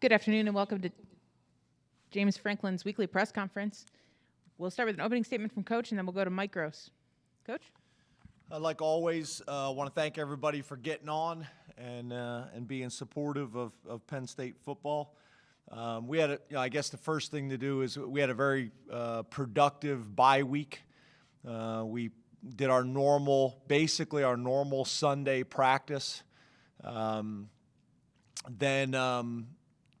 Good afternoon and welcome to James Franklin's weekly press conference. We'll start with an opening statement from Coach and then we'll go to Mike Gross. Coach? Like always, I want to thank everybody for getting on and being supportive of Penn State football. We had, I guess the first thing to do is we had a very productive bye week. We did basically our normal Sunday practice. Then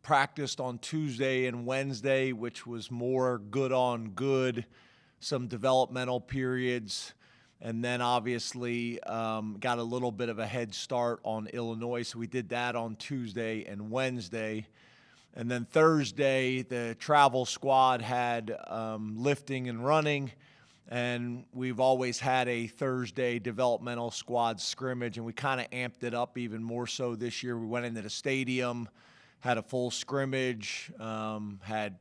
practiced on Tuesday and Wednesday, which was more good on good, some developmental periods. And then obviously got a little bit of a head start on Illinois. So we did that on Tuesday and Wednesday. And then Thursday, the travel squad had lifting and running. And we've always had a Thursday developmental squad scrimmage. And we kind of amped it up even more so this year. We went into the stadium, had a full scrimmage, had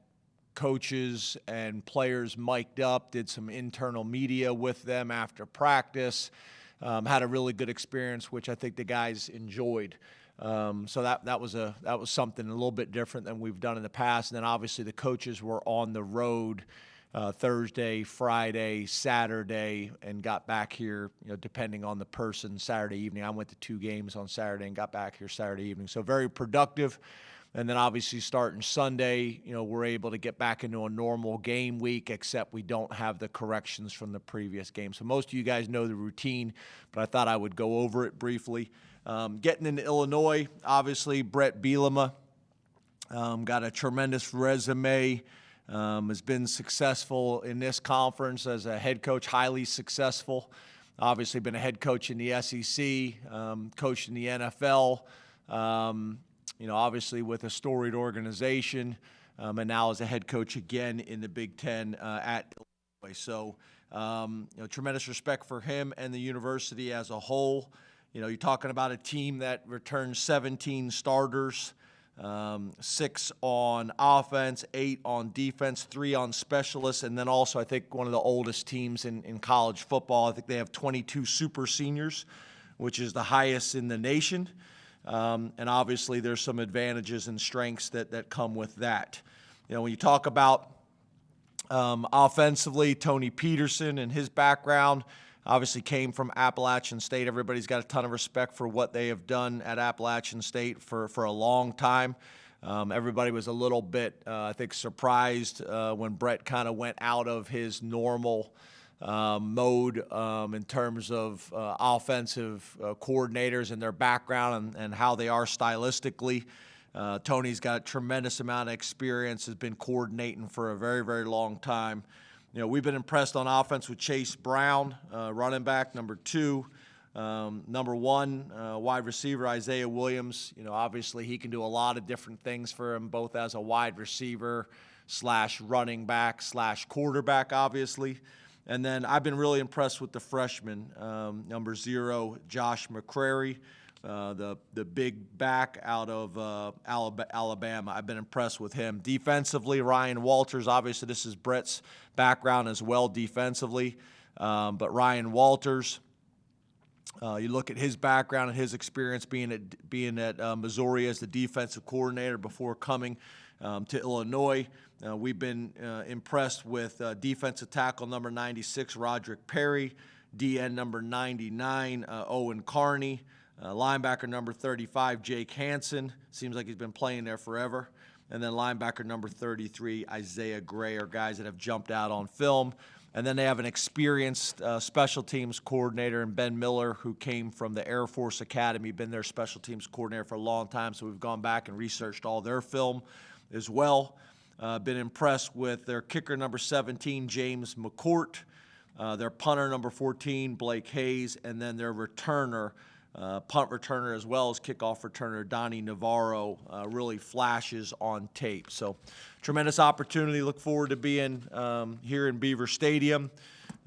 coaches and players mic'd up, did some internal media with them after practice, had a really good experience, which I think the guys enjoyed. So that was something a little bit different than we've done in the past. And then obviously the coaches were on the road Thursday, Friday, Saturday, and got back here, depending on the person, Saturday evening. I went to 2 games on Saturday and got back here Saturday evening. So very productive. And then obviously starting Sunday, we're able to get back into a normal game week, except we don't have the corrections from the previous game. So most of you guys know the routine, but I thought I would go over it briefly. Getting into Illinois, obviously Brett Bielema got a tremendous resume, has been successful in this conference as a head coach, highly successful. Obviously been a head coach in the SEC, coached in the NFL. Obviously with a storied organization, and now as a head coach again in the Big Ten at Illinois. So, tremendous respect for him and the university as a whole. You're talking about a team that returned 17 starters, 6 on offense, 8 on defense, 3 on specialists, and then also I think one of the oldest teams in college football. I think they have 22 super seniors, which is the highest in the nation. And obviously there's some advantages and strengths that come with that. When you talk about offensively, Tony Peterson and his background obviously came from Appalachian State. Everybody's got a ton of respect for what they have done at Appalachian State for a long time. Everybody was a little bit, I think, surprised when Brett kind of went out of his normal mode in terms of offensive coordinators and their background and how they are stylistically. Tony's got a tremendous amount of experience, has been coordinating for a very, very long time. We've been impressed on offense with Chase Brown, running back, number 2. Number 1, wide receiver, Isaiah Williams. Obviously he can do a lot of different things for him, both as a wide receiver / running back / quarterback, obviously. And then I've been really impressed with the freshman, number 0, Josh Mccrary, the big back out of Alabama. I've been impressed with him. Defensively, Ryan Walters, obviously this is Brett's background as well defensively. But Ryan Walters, you look at his background and his experience being at Missouri as the defensive coordinator before coming to Illinois. We've been impressed with defensive tackle number 96, Roderick Perry, DN number 99, Owen Carney, linebacker number 35, Jake Hansen. Seems like he's been playing there forever. And then linebacker number 33, Isaiah Gray, are guys that have jumped out on film. And then they have an experienced special teams coordinator in Ben Miller, who came from the Air Force Academy, been their special teams coordinator for a long time. So we've gone back and researched all their film as well. Been impressed with their kicker number 17, James McCourt, their punter number 14, Blake Hayes, and then their returner, punt returner as well as kickoff returner, Donnie Navarro, really flashes on tape. So tremendous opportunity. Look forward to being here in Beaver Stadium.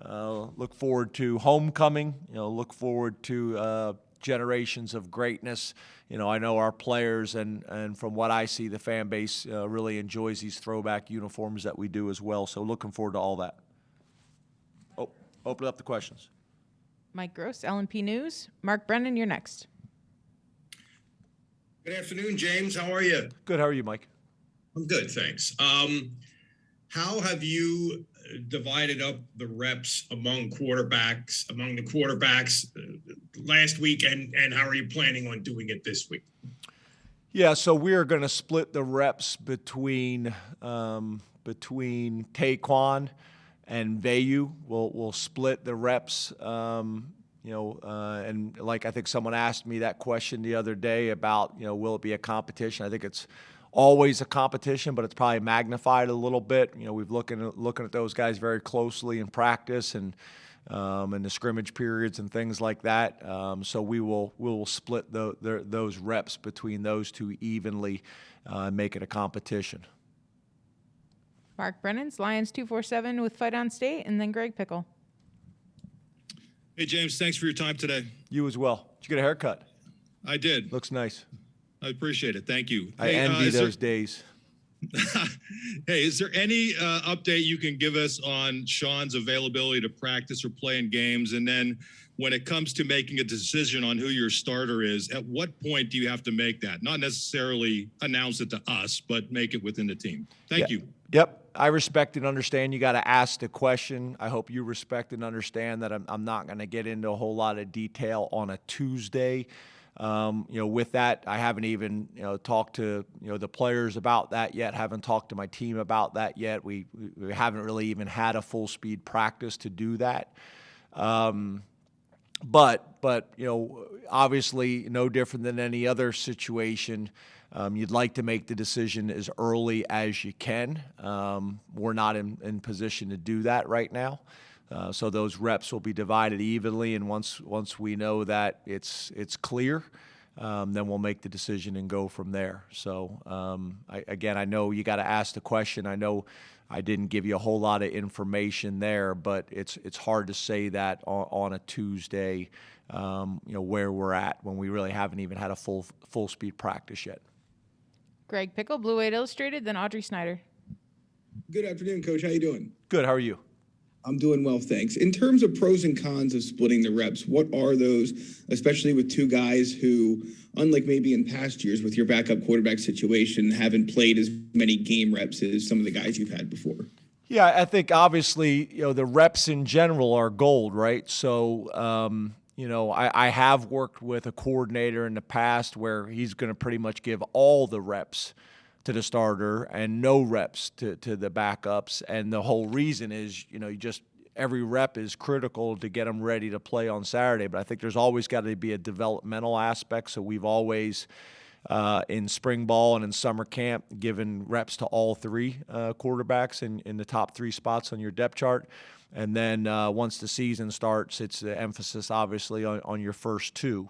Look forward to homecoming. Look forward to generations of greatness. I know our players and from what I see, the fan base really enjoys these throwback uniforms that we do as well. So looking forward to all that. Open up the questions. Mike Gross, LNP News. Mark Brennan, you're next. Good afternoon, James. How are you? Good. How are you, Mike? I'm good, thanks. How have you divided up the reps among the quarterbacks last week, and how are you planning on doing it this week? Yeah, so we are going to split the reps between Taekwon and Vayu. We'll split the reps. And like I think someone asked me that question the other day about, will it be a competition? I think it's always a competition, but it's probably magnified a little bit. We've looking at those guys very closely in practice and in the scrimmage periods and things like that. So we will split those reps between those two evenly and make it a competition. Mark Brennan's Lions 247 with Fight on State, and then Greg Pickle. Hey, James, thanks for your time today. You as well. Did you get a haircut? I did. Looks nice. I appreciate it. Thank you. I envy those days. Hey, is there any update you can give us on Sean's availability to practice or play in games? And then when it comes to making a decision on who your starter is, at what point do you have to make that? Not necessarily announce it to us, but make it within the team. Thank you. Yep. I respect and understand you got to ask the question. I hope you respect and understand that I'm not going to get into a whole lot of detail on a Tuesday. With that, I haven't even, talked to, the players about that yet. Haven't talked to my team about that yet. We haven't really even had a full speed practice to do that. But obviously no different than any other situation. You'd like to make the decision as early as you can. We're not in position to do that right now. So those reps will be divided evenly, and once we know that it's clear, then we'll make the decision and go from there. So I know you got to ask the question. I know I didn't give you a whole lot of information there, but it's hard to say that on a Tuesday, where we're at when we really haven't even had a full speed practice yet. Greg Pickle, Blue Wade Illustrated, then Audrey Snyder. Good afternoon, Coach. How you doing? Good. How are you? I'm doing well, thanks. In terms of pros and cons of splitting the reps, what are those, especially with two guys who, unlike maybe in past years with your backup quarterback situation, haven't played as many game reps as some of the guys you've had before? Yeah, I think obviously, the reps in general are gold, right? So, I have worked with a coordinator in the past where he's going to pretty much give all the reps to the starter and no reps to the backups. And the whole reason is, every rep is critical to get them ready to play on Saturday. But I think there's always got to be a developmental aspect. So we've always, in spring ball and in summer camp, given reps to all three quarterbacks in the top three spots on your depth chart. And then once the season starts, it's the emphasis, obviously, on your first two.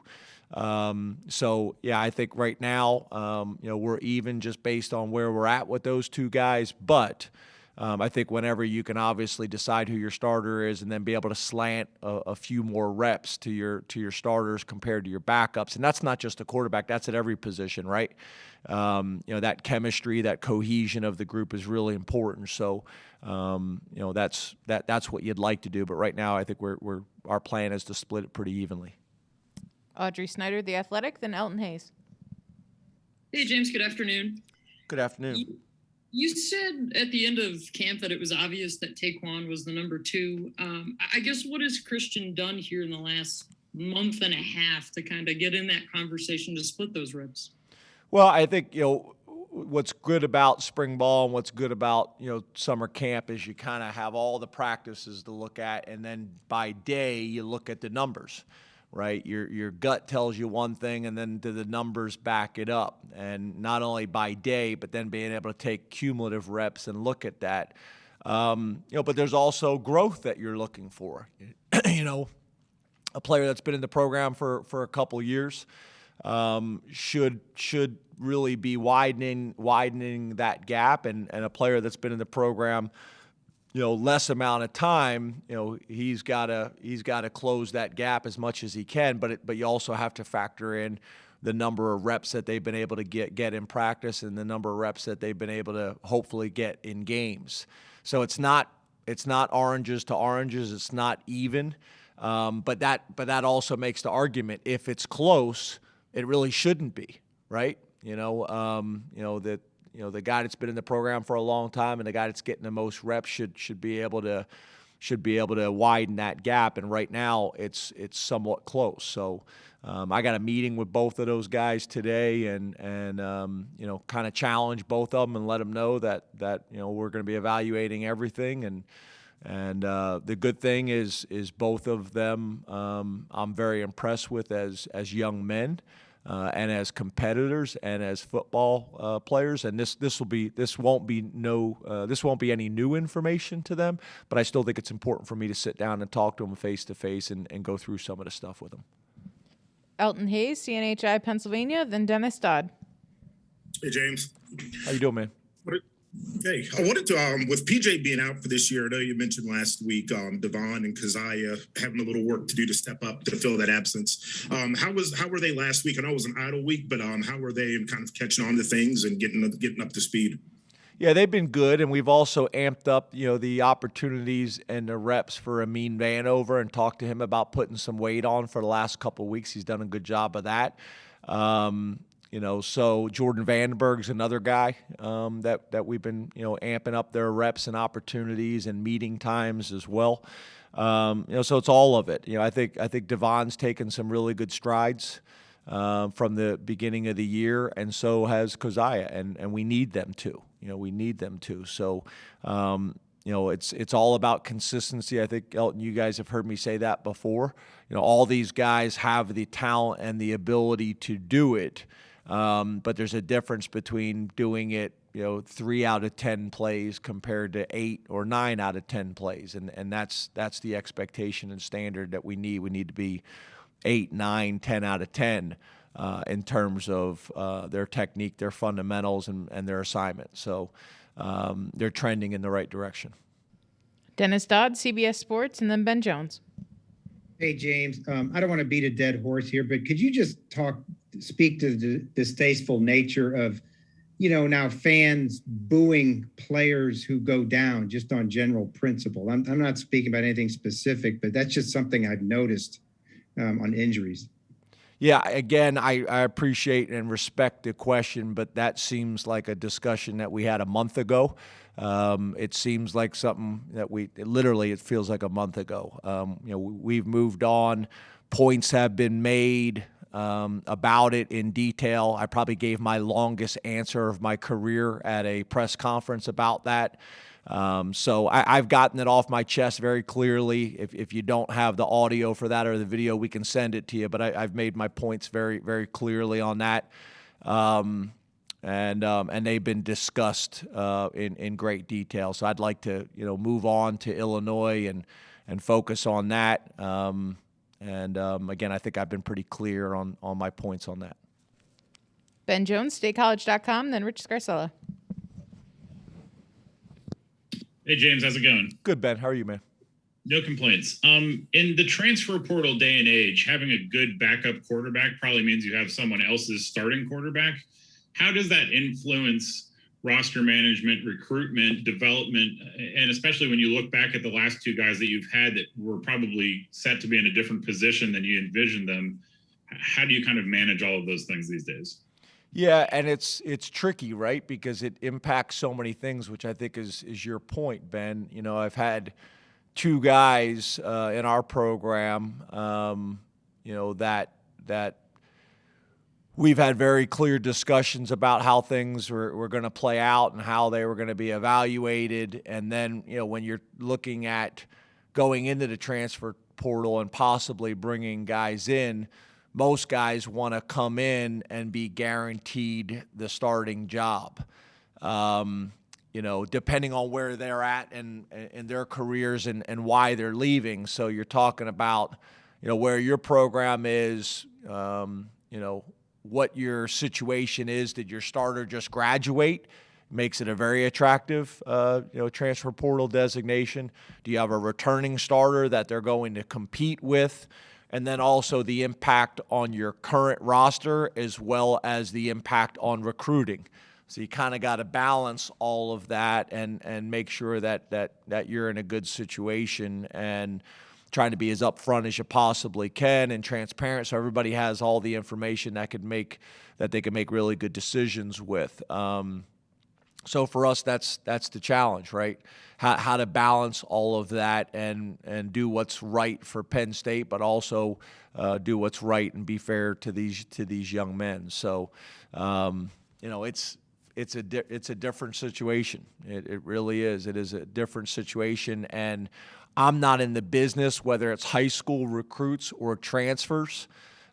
So, yeah, I think right now, we're even just based on where we're at with those two guys. But I think whenever you can obviously decide who your starter is and then be able to slant a few more reps to your starters compared to your backups, and that's not just a quarterback, that's at every position, right? That chemistry, that cohesion of the group is really important. So, that's what you'd like to do. But right now, I think our plan is to split it pretty evenly. Audrey Snyder, The Athletic, then Elton Hayes. Hey, James, good afternoon. Good afternoon. You said at the end of camp that it was obvious that Taekwon was the number two. I guess what has Christian done here in the last month and a half to kind of get in that conversation to split those reps? Well, I think, what's good about spring ball and what's good about, summer camp is you kind of have all the practices to look at, and then by day you look at the numbers. Right, your gut tells you one thing, and then do the numbers back it up? And not only by day, but then being able to take cumulative reps and look at that. But there's also growth that you're looking for. A player that's been in the program for a couple years should really be widening that gap, and a player that's been in the program less amount of time, he's got to close that gap as much as he can, but you also have to factor in the number of reps that they've been able to get in practice and the number of reps that they've been able to hopefully get in games. So it's not oranges to oranges, it's not even, but that also makes the argument, if it's close, it really shouldn't be. right? That the guy that's been in the program for a long time and the guy that's getting the most reps should be able to widen that gap. And right now it's somewhat close. So I got a meeting with both of those guys today, and kind of challenge both of them and let them know that we're going to be evaluating everything. And the good thing is both of them I'm very impressed with as young men. And as competitors and as football players, and this won't be any new information to them, but I still think it's important for me to sit down and talk to them face to face and go through some of the stuff with them. Elton Hayes, CNHI Pennsylvania, then Dennis Dodd. Hey, James. How you doing, man? Hey, I wanted to, with PJ being out for this year, I know you mentioned last week, Devon and Keziah having a little work to do to step up to fill that absence. How were they last week? I know it was an idle week, but how were they in kind of catching on to things and getting up to speed? Yeah, they've been good, and we've also amped up, the opportunities and the reps for Amin Vanover and talked to him about putting some weight on for the last couple of weeks. He's done a good job of that. So Jordan Vandenberg's another guy that we've been, amping up their reps and opportunities and meeting times as well. So it's all of it. I think Devon's taken some really good strides from the beginning of the year, and so has Keziah, and we need them to. We need them to. So, it's all about consistency. I think, Elton, you guys have heard me say that before. All these guys have the talent and the ability to do it. But there's a difference between doing it, 3 out of 10 plays compared to 8 or 9 out of 10 plays. And that's the expectation and standard that we need. We need to be 8, 9, 10 out of 10 in terms of their technique, their fundamentals, and their assignment. So they're trending in the right direction. Dennis Dodd, CBS Sports, and then Ben Jones. Hey, James, I don't want to beat a dead horse here, but could you just speak to the distasteful nature of, now fans booing players who go down just on general principle? I'm not speaking about anything specific, but that's just something I've noticed on injuries. Yeah, again, I appreciate and respect the question, but that seems like a discussion that we had a month ago. It seems like something that it feels like a month ago. We've moved on. Points have been made about it in detail. I probably gave my longest answer of my career at a press conference about that. So I've gotten it off my chest very clearly. If you don't have the audio for that or the video, we can send it to you. But I've made my points very, very clearly on that. And they've been discussed in great detail. So I'd like to move on to Illinois and focus on that. Again, I think I've been pretty clear on my points on that. Ben Jones, statecollege.com, then Rich Scarcella. Hey, James, how's it going? Good, Ben. How are you, man? No complaints. In the transfer portal day and age, having a good backup quarterback probably means you have someone else's starting quarterback. How does that influence roster management, recruitment, development, and especially when you look back at the last two guys that you've had that were probably set to be in a different position than you envisioned them? How do you kind of manage all of those things these days? Yeah, and it's tricky, right? Because it impacts so many things, which I think is your point, Ben. I've had two guys in our program, that we've had very clear discussions about how things were going to play out and how they were going to be evaluated. And then, when you're looking at going into the transfer portal and possibly bringing guys in, most guys want to come in and be guaranteed the starting job, depending on where they're at in their careers and why they're leaving. So you're talking about, where your program is, what your situation is. Did your starter just graduate? Makes it a very attractive, transfer portal designation. Do you have a returning starter that they're going to compete with? And then also the impact on your current roster as well as the impact on recruiting. So you kind of got to balance all of that and make sure that you're in a good situation. And trying to be as upfront as you possibly can and transparent, so everybody has all the information that they can make really good decisions with. So for us, that's the challenge, right? How to balance all of that and do what's right for Penn State, but also do what's right and be fair to these young men. So, it's a different situation. It really is. It is a different situation, and I'm not in the business, whether it's high school recruits or transfers.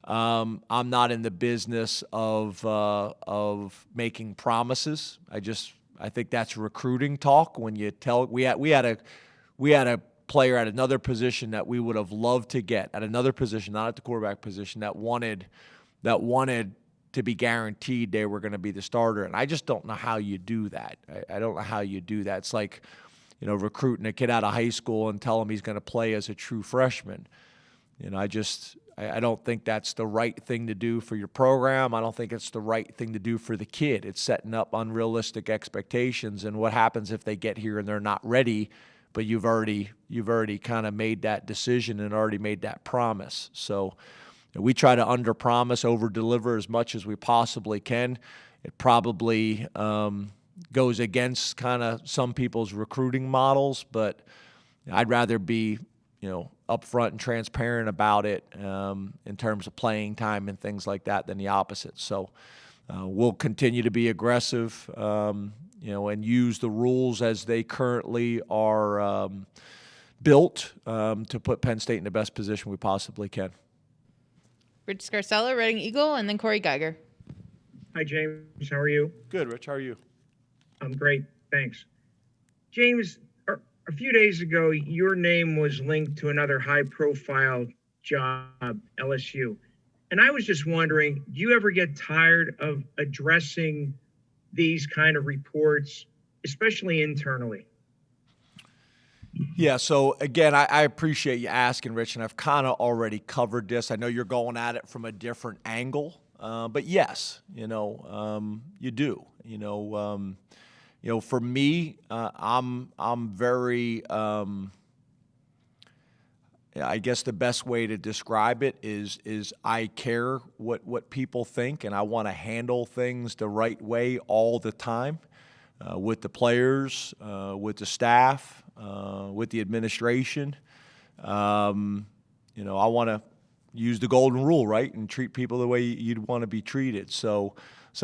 I'm not in the business of making promises. I think that's recruiting talk. When you tell, we had a player at another position that we would have loved to get at another position, not at the quarterback position, that wanted to be guaranteed they were going to be the starter. And I just don't know how you do that. I don't know how you do that. It's like, recruiting a kid out of high school and tell him he's going to play as a true freshman. I don't think that's the right thing to do for your program. I don't think it's the right thing to do for the kid. It's setting up unrealistic expectations. And what happens if they get here and they're not ready, but you've already kind of made that decision and already made that promise. So we try to under-promise, over-deliver as much as we possibly can. It probably goes against kind of some people's recruiting models, but I'd rather be, upfront and transparent about it in terms of playing time and things like that than the opposite. So we'll continue to be aggressive, and use the rules as they currently are built to put Penn State in the best position we possibly can. Rich Scarcella, Reading Eagle, and then Corey Geiger. Hi, James. How are you? Good, Rich. How are you? I'm great. Thanks. James, a few days ago, your name was linked to another high-profile job, LSU. And I was just wondering, do you ever get tired of addressing these kind of reports, especially internally? Yeah, so again, I appreciate you asking, Rich, and I've kind of already covered this. I know you're going at it from a different angle, but yes, you do. For me, I'm very. I guess the best way to describe it is I care what people think, and I want to handle things the right way all the time, with the players, with the staff, with the administration. I want to use the golden rule, right, and treat people the way you'd want to be treated. So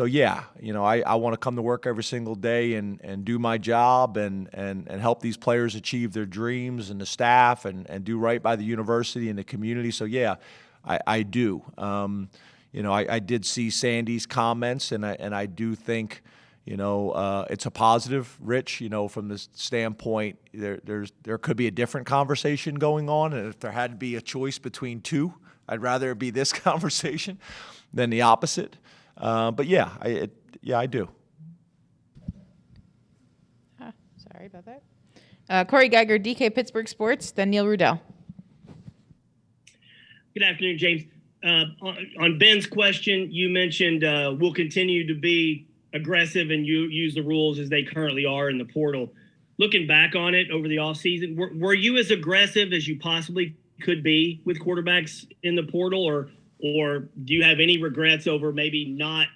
yeah, I want to come to work every single day and do my job and help these players achieve their dreams, and the staff and do right by the university and the community. So yeah, I do. I did see Sandy's comments, and I do think, it's a positive, Rich, from the standpoint there could be a different conversation going on. And if there had to be a choice between two, I'd rather it be this conversation than the opposite. But yeah, I do. Sorry about that. Corey Geiger, DK Pittsburgh Sports, then Neil Rudell. Good afternoon, James. On Ben's question, you mentioned we'll continue to be aggressive and you use the rules as they currently are in the portal. Looking back on it over the offseason, were you as aggressive as you possibly could be with quarterbacks in the portal, or do you have any regrets over maybe not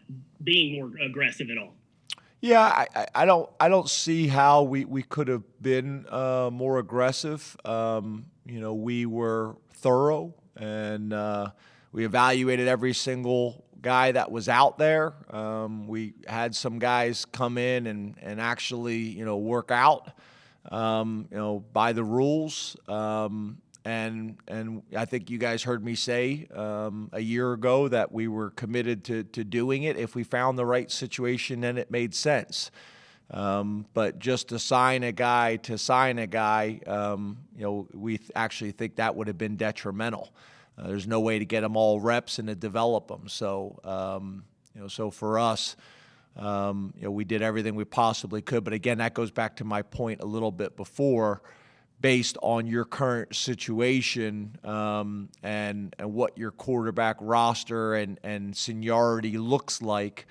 being more aggressive at all? Yeah, I don't see how we could have been more aggressive. We were thorough, and we evaluated every single guy that was out there. We had some guys come in and actually work out by the rules. And I think you guys heard me say a year ago that we were committed to doing it if we found the right situation and it made sense. But just to sign a guy, we actually think that would have been detrimental. There's no way to get them all reps and to develop them. So, so for us, we did everything we possibly could. But again, that goes back to my point a little bit before. Based on your current situation and what your quarterback roster and seniority looks like,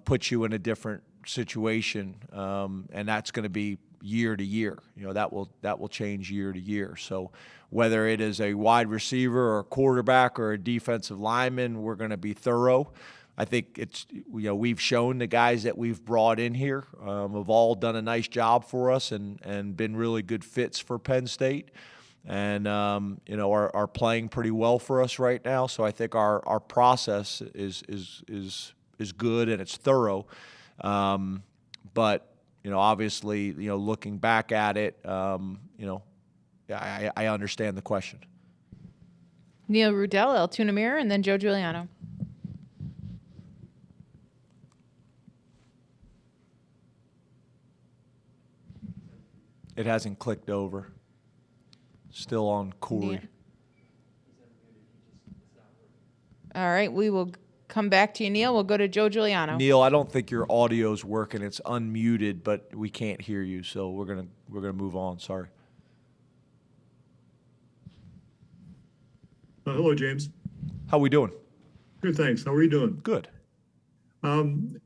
puts you in a different situation, and that's going to be year to year. That will change year to year. So whether it is a wide receiver or a quarterback or a defensive lineman, we're going to be thorough. I think we've shown the guys that we've brought in here have all done a nice job for us and been really good fits for Penn State, and are playing pretty well for us right now. So I think our process is good and it's thorough. But obviously, looking back at it, I understand the question. Neil Rudell, Altoona Mirror, and then Joe Giuliano. It hasn't clicked over. Still on Corey. Yeah. All right, we will come back to you, Neil. We'll go to Joe Giuliano. Neil, I don't think your audio's working. It's unmuted, but we can't hear you, so we're gonna move on. Sorry. Hello, James. How we doing? Good, thanks. How are you doing? Good. PJ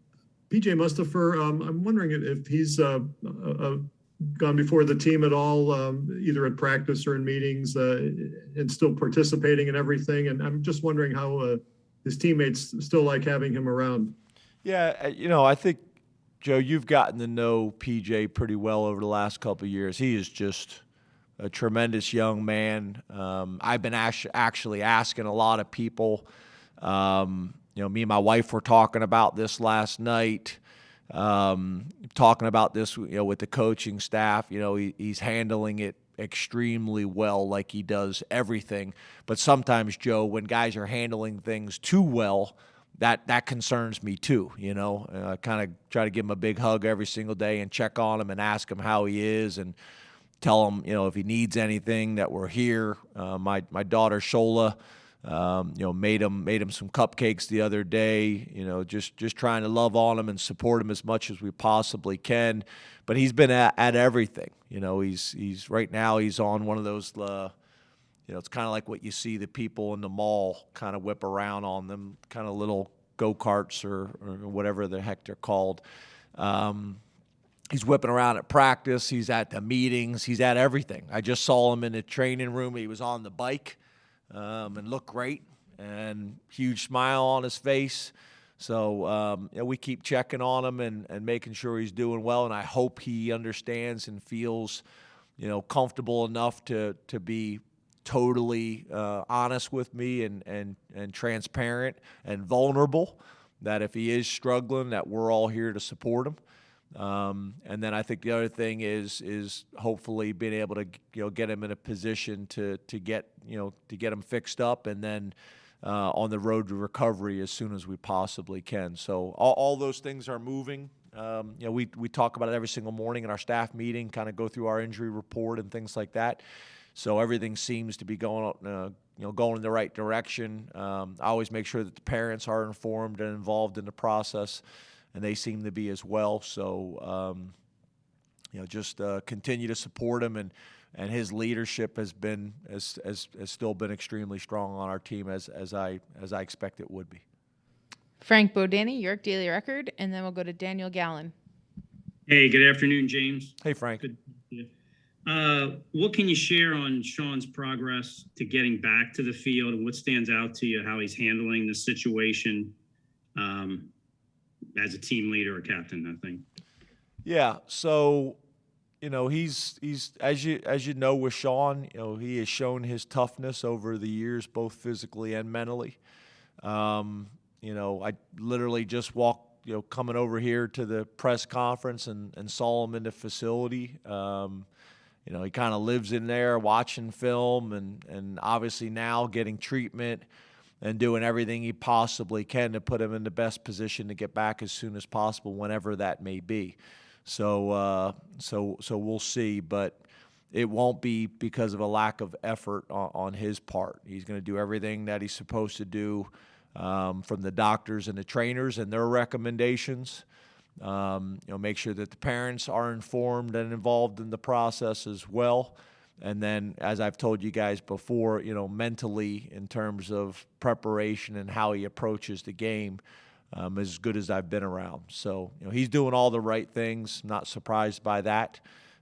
Mustafer, I'm wondering if he's gone before the team at all, either at practice or in meetings, and still participating in everything. And I'm just wondering how his teammates still like having him around. Yeah, I think, Joe, you've gotten to know PJ pretty well over the last couple of years. He is just a tremendous young man. I've been actually asking a lot of people. Me and my wife were talking about this last night. Talking about this, with the coaching staff. He's handling it extremely well, like he does everything. But sometimes, Joe, when guys are handling things too well, that concerns me too. I kind of try to give him a big hug every single day and check on him and ask him how he is and tell him, if he needs anything, that we're here. My daughter Shola, made him some cupcakes the other day. Just trying to love on him and support him as much as we possibly can. But he's been at everything. He's right now he's on one of those. It's kind of like what you see the people in the mall kind of whip around on them, kind of little go-karts or whatever the heck they're called. He's whipping around at practice. He's at the meetings. He's at everything. I just saw him in the training room. He was on the bike and looked great and huge smile on his face. So we keep checking on him and making sure he's doing well. And I hope he understands and feels, comfortable enough to be totally honest with me and transparent and vulnerable, that if he is struggling, that we're all here to support him. And then I think the other thing is hopefully being able to get him in a position to get him fixed up, and then on the road to recovery as soon as we possibly can. So all those things are moving. We talk about it every single morning in our staff meeting, kind of go through our injury report and things like that. So everything seems to be going in the right direction. I always make sure that the parents are informed and involved in the process, and they seem to be as well. So, just continue to support him, and his leadership has still been extremely strong on our team, as I expect it would be. Frank Bodani, York Daily Record, and then we'll go to Daniel Gallen. Hey, good afternoon, James. Hey, Frank. Good. What can you share on Sean's progress to getting back to the field, and what stands out to you, how he's handling the situation as a team leader or captain, I think? Yeah, so he's as you know with Sean, he has shown his toughness over the years, both physically and mentally. I literally just walked, coming over here to the press conference and saw him in the facility. He kind of lives in there watching film and obviously now getting treatment and doing everything he possibly can to put him in the best position to get back as soon as possible, whenever that may be. So we'll see, but it won't be because of a lack of effort on his part. He's going to do everything that he's supposed to do from the doctors and the trainers and their recommendations. Make sure that the parents are informed and involved in the process as well. And then, as I've told you guys before, mentally, in terms of preparation and how he approaches the game, as good as I've been around. So, he's doing all the right things, not surprised by that.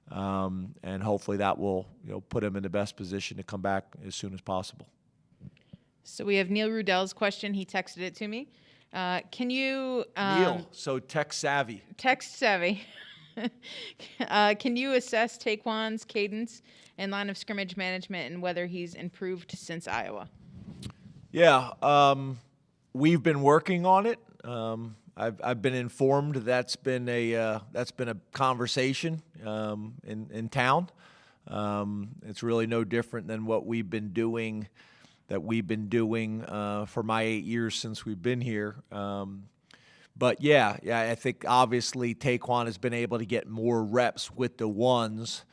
And hopefully that will put him in the best position to come back as soon as possible. So we have Neil Rudell's question. He texted it to me. Can you Neil, so tech savvy. Text savvy. Can you assess Taekwon's cadence and line of scrimmage management and whether he's improved since Iowa? Yeah, we've been working on it. I've been informed that's been a conversation in town. It's really no different than what we've been doing for my 8 years since we've been here. But yeah, I think obviously Taekwon has been able to get more reps with the ones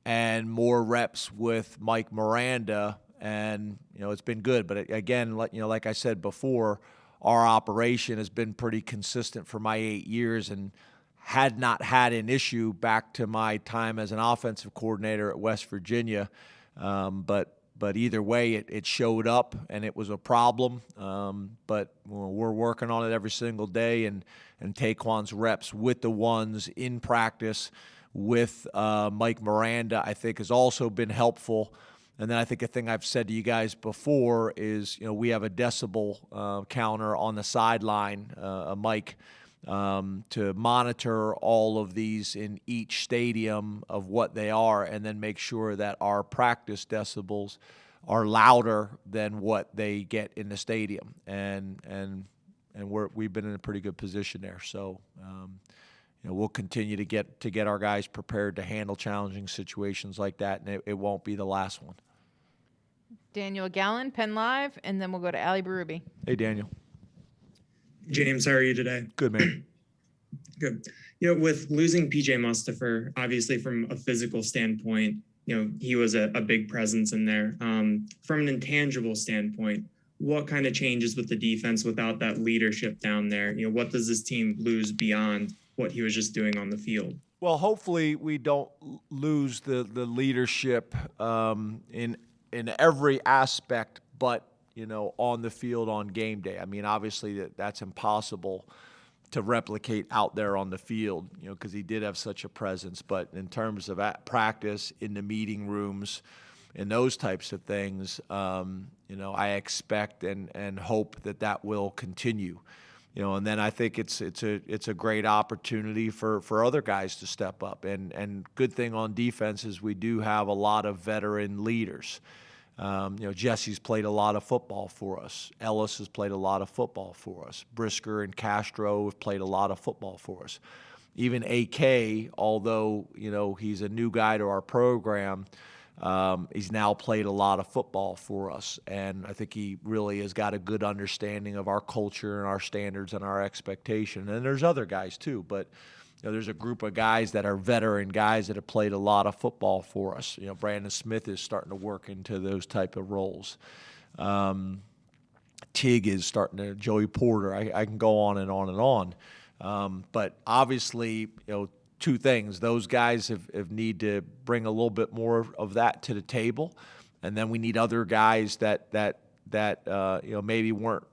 and more reps with Mike Miranda, and it's been good. But again, like I said before, our operation has been pretty consistent for my 8 years and had not had an issue back to my time as an offensive coordinator at West Virginia. But either way, it showed up and it was a problem. But we're working on it every single day, and Taekwon's reps with the ones in practice with Mike Miranda, I think, has also been helpful. And then I think a thing I've said to you guys before is, we have a decibel counter on the sideline, a mic, to monitor all of these in each stadium of what they are, and then make sure that our practice decibels are louder than what they get in the stadium. And we've been in a pretty good position there. So, we'll continue to get our guys prepared to handle challenging situations like that, and it won't be the last one. Daniel Gallen, Penn Live, and then we'll go to Ali Berube. Hey, Daniel. James, how are you today? Good, man. Good. With losing PJ Mustipher, obviously from a physical standpoint, he was a big presence in there. From an intangible standpoint, what kind of changes with the defense without that leadership down there? What does this team lose beyond what he was just doing on the field? Well, hopefully we don't lose the leadership in every aspect, but on the field on game day. I mean, obviously that's impossible to replicate out there on the field, because he did have such a presence. But in terms of at practice, in the meeting rooms, and those types of things, I expect and hope that will continue. And then I think it's a great opportunity for other guys to step up. And good thing on defense is we do have a lot of veteran leaders. Jesse's played a lot of football for us. Ellis has played a lot of football for us. Brisker and Castro have played a lot of football for us. Even AK, although he's a new guy to our program, he's now played a lot of football for us, and I think he really has got a good understanding of our culture and our standards and our expectation. And there's other guys too, but there's a group of guys that are veteran guys that have played a lot of football for us. Brandon Smith is starting to work into those type of roles. Tig is starting to, Joey Porter. I can go on and on and on. But obviously, two things. Those guys have need to bring a little bit more of that to the table, and then we need other guys that maybe weren't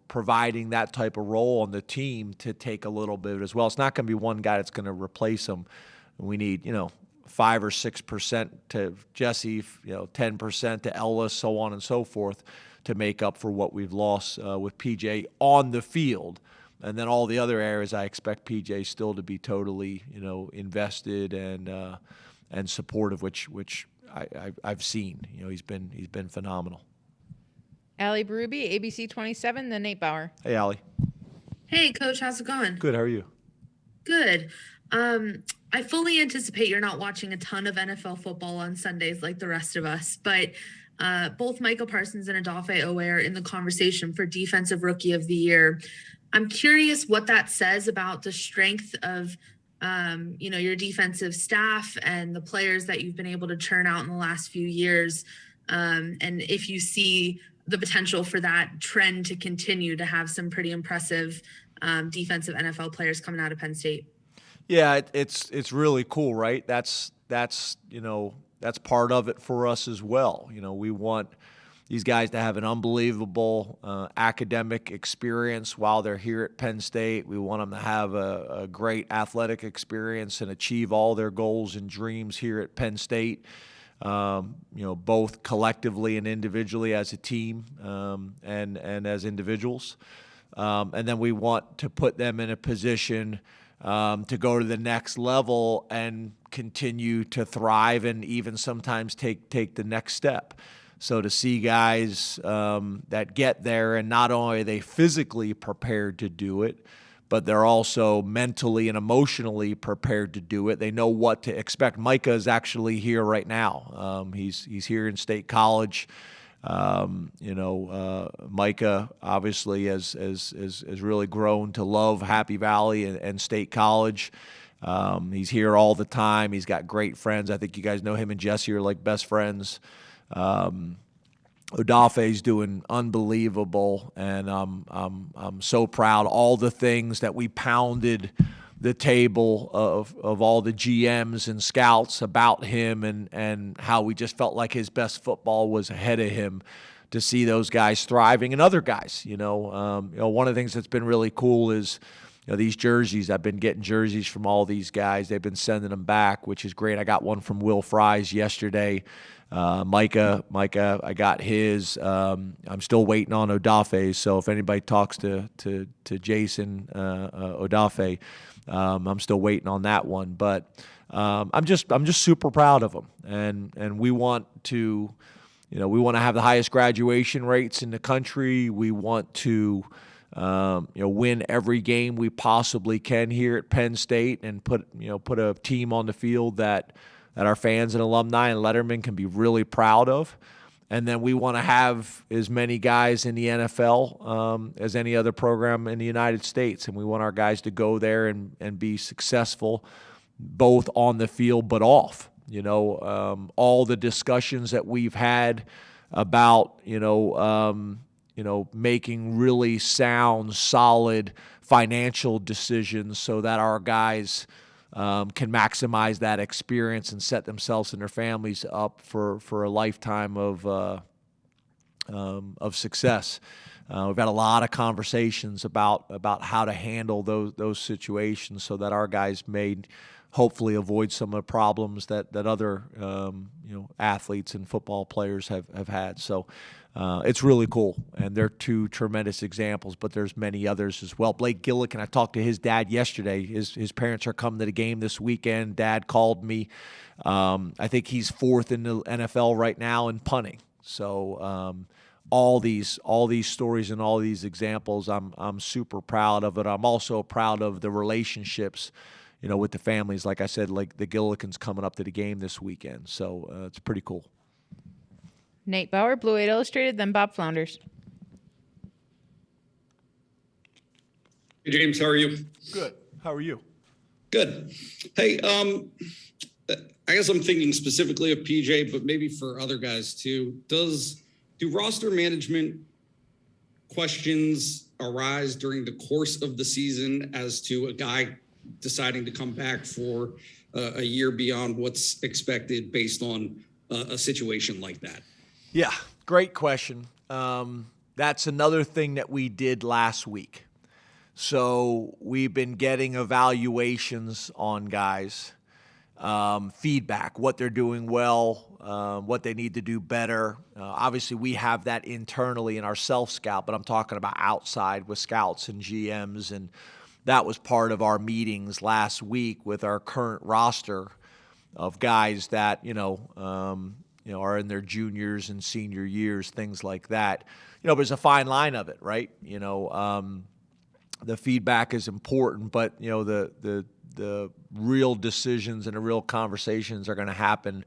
providing that type of role on the team to take a little bit as well. It's not going to be one guy that's going to replace him. We need 5 or 6% to Jesse, 10% to Ellis, so on and so forth, to make up for what we've lost with PJ on the field. And then all the other areas, I expect PJ still to be totally, invested and supportive, which I've seen. He's been phenomenal. Ali Berube, ABC 27, then Nate Bauer. Hey, Ali. Hey, Coach, how's it going? Good. How are you? Good. I fully anticipate you're not watching a ton of NFL football on Sundays like the rest of us, but both Michael Parsons and Odafe Owe are in the conversation for Defensive Rookie of the Year. I'm curious what that says about the strength of your defensive staff and the players that you've been able to churn out in the last few years, and if you see the potential for that trend to continue to have some pretty impressive defensive NFL players coming out of Penn State. Yeah, it's really cool, right? That's part of it for us as well. We want these guys to have an unbelievable academic experience while they're here at Penn State. We want them to have a great athletic experience and achieve all their goals and dreams here at Penn State, both collectively and individually as a team, and as individuals. And then we want to put them in a position to go to the next level and continue to thrive and even sometimes take the next step. So to see guys that get there, and not only are they physically prepared to do it, but they're also mentally and emotionally prepared to do it. They know what to expect. Micah is actually here right now. He's here in State College. Micah obviously has really grown to love Happy Valley and State College. He's here all the time. He's got great friends. I think you guys know him and Jesse are like best friends. Odafe's doing unbelievable, and I'm so proud. All the things that we pounded the table of all the GMs and scouts about him, and how we just felt like his best football was ahead of him, to see those guys thriving, and other guys. One of the things that's been really cool is these jerseys. I've been getting jerseys from all these guys. They've been sending them back, which is great. I got one from Will Fries yesterday. Micah, I got his. I'm still waiting on Odafe's. So if anybody talks to Jason Odafe, I'm still waiting on that one. But I'm just super proud of them, and we want to, have the highest graduation rates in the country. We want to, win every game we possibly can here at Penn State, and put a team on the field that our fans and alumni and lettermen can be really proud of. And then we want to have as many guys in the NFL as any other program in the United States. And we want our guys to go there and be successful, both on the field but off. All the discussions that we've had about, making really sound, solid financial decisions so that our guys can maximize that experience and set themselves and their families up for a lifetime of success. We've had a lot of conversations about how to handle those situations so that our guys may hopefully avoid some of the problems that other athletes and football players have had. So it's really cool, and they're two tremendous examples, but there's many others as well. Blake Gillikin, I talked to his dad yesterday. His parents are coming to the game this weekend. Dad called me. I think he's fourth in the NFL right now in punting. So all these stories and all these examples, I'm super proud of it. I'm also proud of the relationships, with the families. Like I said, like the Gillikins coming up to the game this weekend. So it's pretty cool. Nate Bauer, Blue 8 Illustrated, then Bob Flounders. Hey, James, how are you? Good. How are you? Good. Hey, I guess I'm thinking specifically of PJ, but maybe for other guys too. Do roster management questions arise during the course of the season as to a guy deciding to come back for a year beyond what's expected based on a situation like that? Yeah, great question. That's another thing that we did last week. So we've been getting evaluations on guys, feedback, what they're doing well, what they need to do better. Obviously, we have that internally in our self-scout, but I'm talking about outside with scouts and GMs, and that was part of our meetings last week with our current roster of guys that, are in their juniors and senior years, things like that. There's a fine line of it, right? The feedback is important, but the real decisions and the real conversations are going to happen,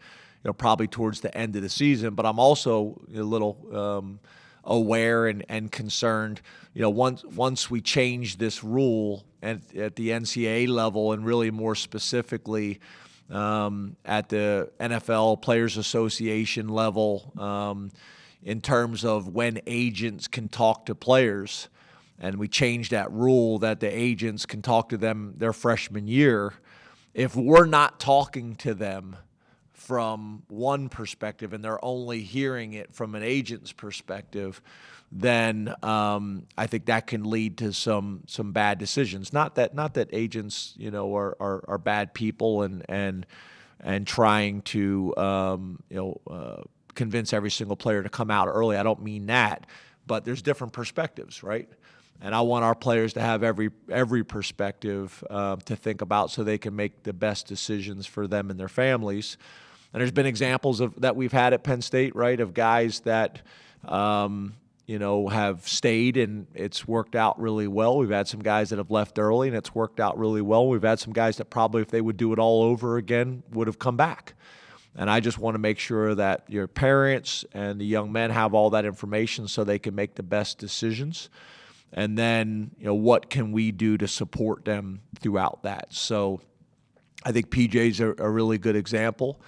probably towards the end of the season. But I'm also a little aware and concerned. Once we change this rule at the NCAA level, and really more specifically at the NFL Players Association level, in terms of when agents can talk to players, and we changed that rule that the agents can talk to them their freshman year. If we're not talking to them from one perspective and they're only hearing it from an agent's perspective, then I think that can lead to some bad decisions. Not that agents, are bad people and trying to convince every single player to come out early. I don't mean that, but there's different perspectives, right? And I want our players to have every perspective to think about so they can make the best decisions for them and their families. And there's been examples of that we've had at Penn State, right, of guys that have stayed and it's worked out really well. We've had some guys that have left early and it's worked out really well. We've had some guys that probably, if they would do it all over again, would have come back. And I just want to make sure that your parents and the young men have all that information so they can make the best decisions. And then, what can we do to support them throughout that? So I think PJ's a really good example.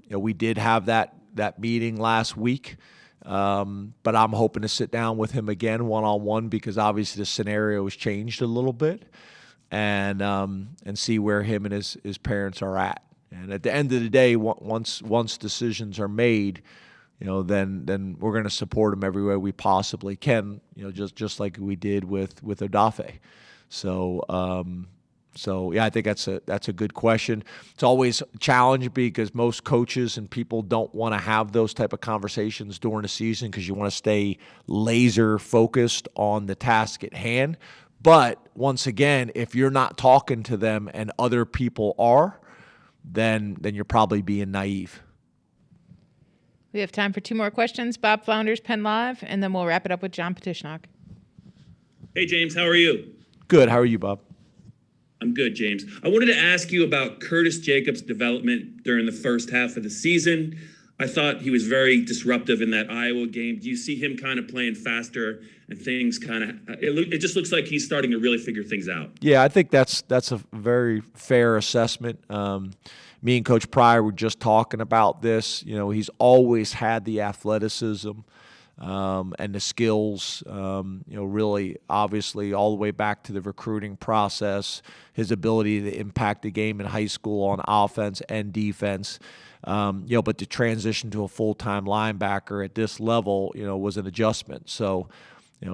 We did have that meeting last week, but I'm hoping to sit down with him again one-on-one because obviously the scenario has changed a little bit and see where him and his parents are at. And at the end of the day, once decisions are made, then we're going to support them every way we possibly can, just like we did with Odafe. So yeah, I think that's a good question. It's always a challenge because most coaches and people don't want to have those type of conversations during the season because you want to stay laser focused on the task at hand. But once again, if you're not talking to them and other people are, then you're probably being naive. We have time for 2 more questions. Bob Flounders, Penn Live, and then we'll wrap it up with John Petishnock. Hey, James, how are you? Good. How are you, Bob? I'm good, James. I wanted to ask you about Curtis Jacobs' development during the first half of the season. I thought he was very disruptive in that Iowa game. Do you see him kind of playing faster and things kind of – it just looks like he's starting to really figure things out. Yeah, I think that's a very fair assessment. Me and Coach Pryor were just talking about this. He's always had the athleticism and the skills, really obviously all the way back to the recruiting process, his ability to impact the game in high school on offense and defense. But to transition to a full-time linebacker at this level, was an adjustment. So,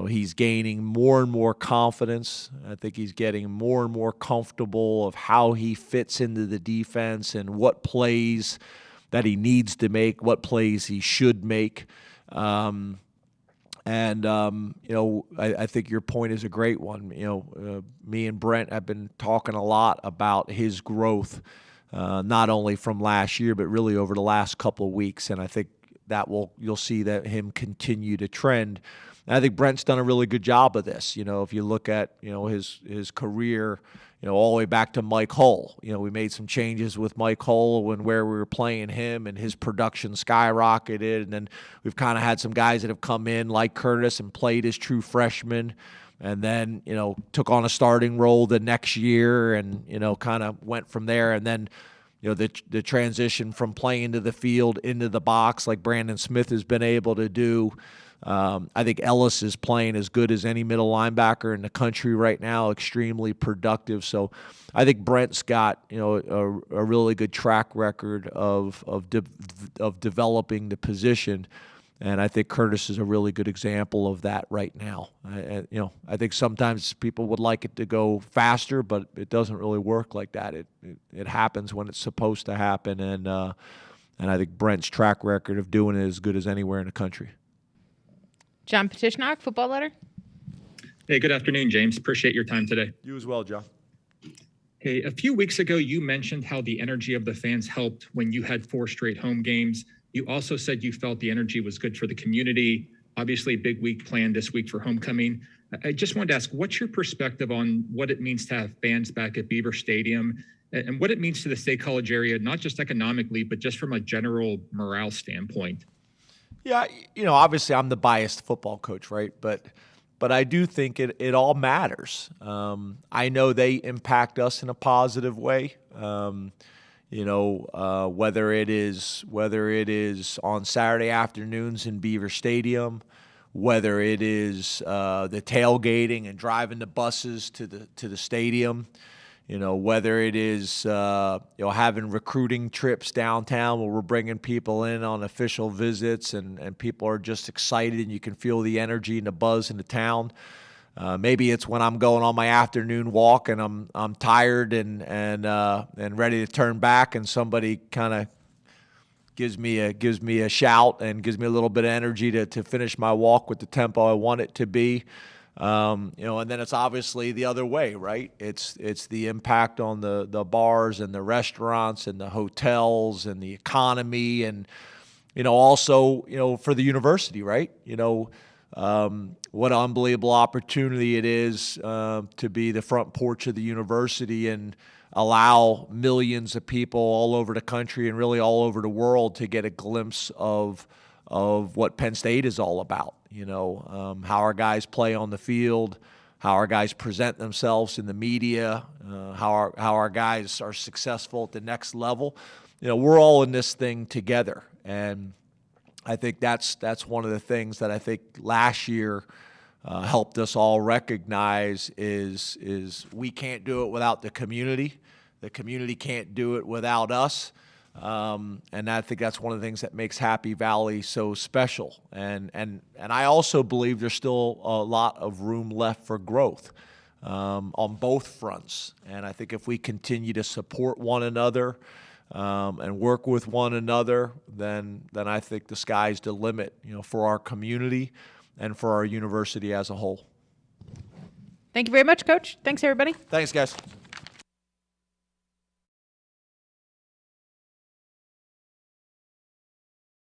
he's gaining more and more confidence. I think he's getting more and more comfortable of how he fits into the defense and what plays that he needs to make, what plays he should make. I think your point is a great one. Me and Brent have been talking a lot about his growth, not only from last year, but really over the last couple of weeks. And I think you'll see that him continue to trend. And I think Brent's done a really good job of this. If you look at, his career, all the way back to Mike Hull. We made some changes with Mike Hull where we were playing him and his production skyrocketed. And then we've kind of had some guys that have come in like Curtis and played as true freshmen and then, took on a starting role the next year and, kind of went from there. And then, the transition from playing to the field into the box like Brandon Smith has been able to do. I think Ellis is playing as good as any middle linebacker in the country right now, extremely productive. So I think Brent's got, a really good track record of developing the position. And I think Curtis is a really good example of that right now. I think sometimes people would like it to go faster, but it doesn't really work like that. It happens when it's supposed to happen. And I think Brent's track record of doing it is as good as anywhere in the country. John Petishnock, Football Letter. Hey, good afternoon, James. Appreciate your time today. You as well, John. Hey, a few weeks ago, you mentioned how the energy of the fans helped when you had 4 straight home games. You also said you felt the energy was good for the community. Obviously, a big week planned this week for homecoming. I just wanted to ask, what's your perspective on what it means to have fans back at Beaver Stadium and what it means to the State College area, not just economically, but just from a general morale standpoint? Yeah, obviously I'm the biased football coach, right? But I do think it all matters. I know they impact us in a positive way. Whether it is on Saturday afternoons in Beaver Stadium, whether it is the tailgating and driving the buses to the stadium. whether it is, having recruiting trips downtown where we're bringing people in on official visits and people are just excited and you can feel the energy and the buzz in the town. Maybe it's when I'm going on my afternoon walk and I'm tired and ready to turn back and somebody kind of gives me a shout and gives me a little bit of energy to finish my walk with the tempo I want it to be. And then it's obviously the other way, right? It's the impact on the bars and the restaurants and the hotels and the economy and, also, for the university, right? What an unbelievable opportunity it is to be the front porch of the university and allow millions of people all over the country and really all over the world to get a glimpse of what Penn State is all about. How our guys play on the field, how our guys present themselves in the media, how our guys are successful at the next level. We're all in this thing together, and I think that's one of the things that I think last year helped us all recognize is we can't do it without the community. The community can't do it without us. And I think that's one of the things that makes Happy Valley so special. And I also believe there's still a lot of room left for growth on both fronts. And I think if we continue to support one another and work with one another, then I think the sky's the limit, for our community and for our university as a whole. Thank you very much, Coach. Thanks, everybody. Thanks, guys.